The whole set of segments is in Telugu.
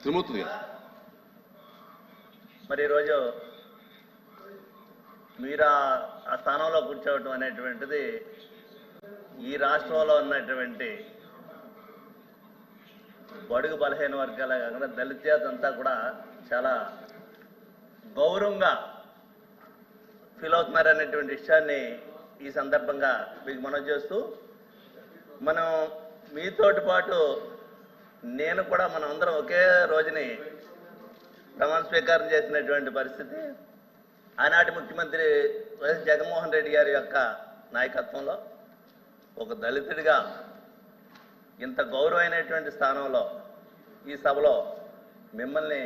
త్రిమూర్తి గారు మరి ఈరోజు మీరు ఆ స్థానంలో కూర్చోవటం అనేటువంటిది ఈ రాష్ట్రంలో ఉన్నటువంటి బడుగు బలహీన వర్గాల కాకుండా దళిత జాతి అంతా కూడా చాలా గౌరవంగా ఫీల్ అవుతున్నారనేటువంటి విషయాన్ని ఈ సందర్భంగా మీకు మనవి చేస్తూ, మనం మీతోటి పాటు నేను కూడా మనం అందరం ఒకే రోజుని ప్రమాణ స్వీకారం చేసినటువంటి పరిస్థితి ఆనాటి ముఖ్యమంత్రి వైఎస్ జగన్మోహన్ రెడ్డి గారి యొక్క నాయకత్వంలో ఒక దళితుడిగా ఇంత గౌరవమైనటువంటి స్థానంలో ఈ సభలో మిమ్మల్ని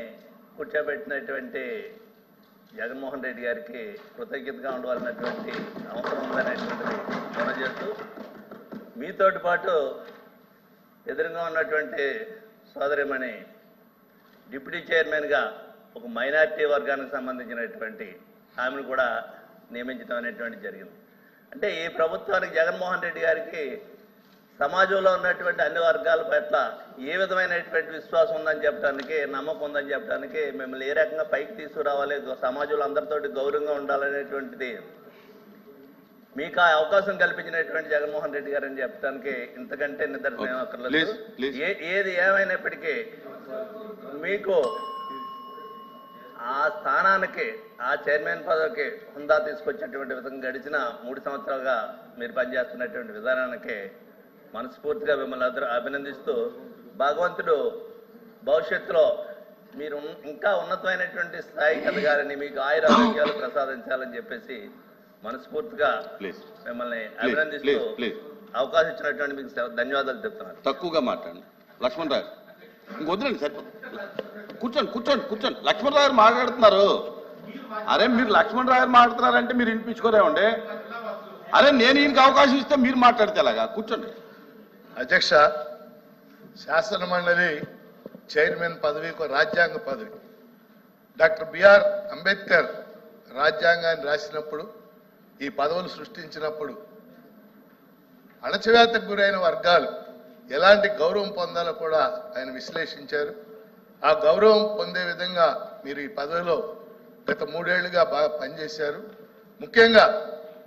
కూర్చోబెట్టినటువంటి జగన్మోహన్ రెడ్డి గారికి కృతజ్ఞతగా ఉండవలసినటువంటి అవసరం ఉందనేటువంటిది మనం చేస్తూ, మీతోటి పాటు ఎదురుగా ఉన్నటువంటి సోదరిమణి డిప్యూటీ చైర్మన్గా ఒక మైనారిటీ వర్గానికి సంబంధించినటువంటి ఆమెను కూడా నియమించడం అనేటువంటి జరిగింది. అంటే ఈ ప్రభుత్వానికి జగన్మోహన్ రెడ్డి గారికి సమాజంలో ఉన్నటువంటి అన్ని వర్గాల పట్ల ఏ విధమైనటువంటి విశ్వాసం ఉందని చెప్పడానికి, నమ్మకం ఉందని చెప్పడానికి, మిమ్మల్ని ఏ రకంగా పైకి తీసుకురావాలి, సమాజంలో అందరితోటి గౌరవంగా ఉండాలనేటువంటిది మీకు ఆ అవకాశం కల్పించినటువంటి జగన్మోహన్ రెడ్డి గారు అని చెప్పడానికి ఇంతకంటే నిదర్శనం అక్కర్లేదు. ఏది ఏమైనప్పటికీ మీకు ఆ స్థానానికి, ఆ చైర్మన్ పదవికి హుందా తీసుకొచ్చేటువంటి విధంగా గడిచిన 3 సంవత్సరాలుగా మీరు పనిచేస్తున్నటువంటి విధానానికి మనస్ఫూర్తిగా మిమ్మల్ని అభినందిస్తూ, భగవంతుడు భవిష్యత్తులో మీరు ఇంకా ఉన్నతమైనటువంటి స్థాయికి ఎదగాలని, మీకు ఆయుర ఆరోగ్యాలు ప్రసాదించాలని చెప్పేసి మనస్ఫూర్తిగా మిమ్మల్ని అభినందిస్తూ అవకాశం ఇచ్చినటువంటి మీకు ధన్యవాదాలు చెప్తున్నాను. తక్కువగా మాట్లాడండి. లక్ష్మణ్ రావు ఇంకొద్దులండి, సరిపోతుంది. కూర్చోండి కూర్చోండి కూర్చోండి. లక్ష్మణ్ రావు మాట్లాడుతున్నారు. అరే మీరు లక్ష్మణ్ రావు మాట్లాడుతున్నారంటే మీరు వినిపించుకోరేమండి. అరే నేను ఈయనకి అవకాశం ఇస్తే మీరు మాట్లాడితే ఎలాగా? కూర్చోండి. అధ్యక్ష, శాసన మండలి చైర్మన్ పదవి ఒక రాజ్యాంగ పదవి. డాక్టర్ బిఆర్ అంబేద్కర్ రాజ్యాంగాన్ని రాసినప్పుడు, ఈ పదవులు సృష్టించినప్పుడు అణచివేతకు గురైన వర్గాలు ఎలాంటి గౌరవం పొందాలో కూడా ఆయన విశ్లేషించారు. ఆ గౌరవం పొందే విధంగా మీరు ఈ పదవిలో గత 3 ఏళ్లుగా బాగా పనిచేశారు. ముఖ్యంగా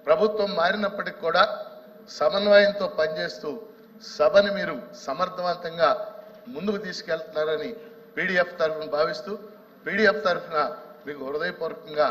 ప్రభుత్వం మారినప్పటికి కూడా సమన్వయంతో పనిచేస్తూ సభని మీరు సమర్థవంతంగా ముందుకు తీసుకెళ్తున్నారని పీడీఎఫ్ తరఫున భావిస్తూ, పీడీఎఫ్ తరఫున మీకు హృదయపూర్వకంగా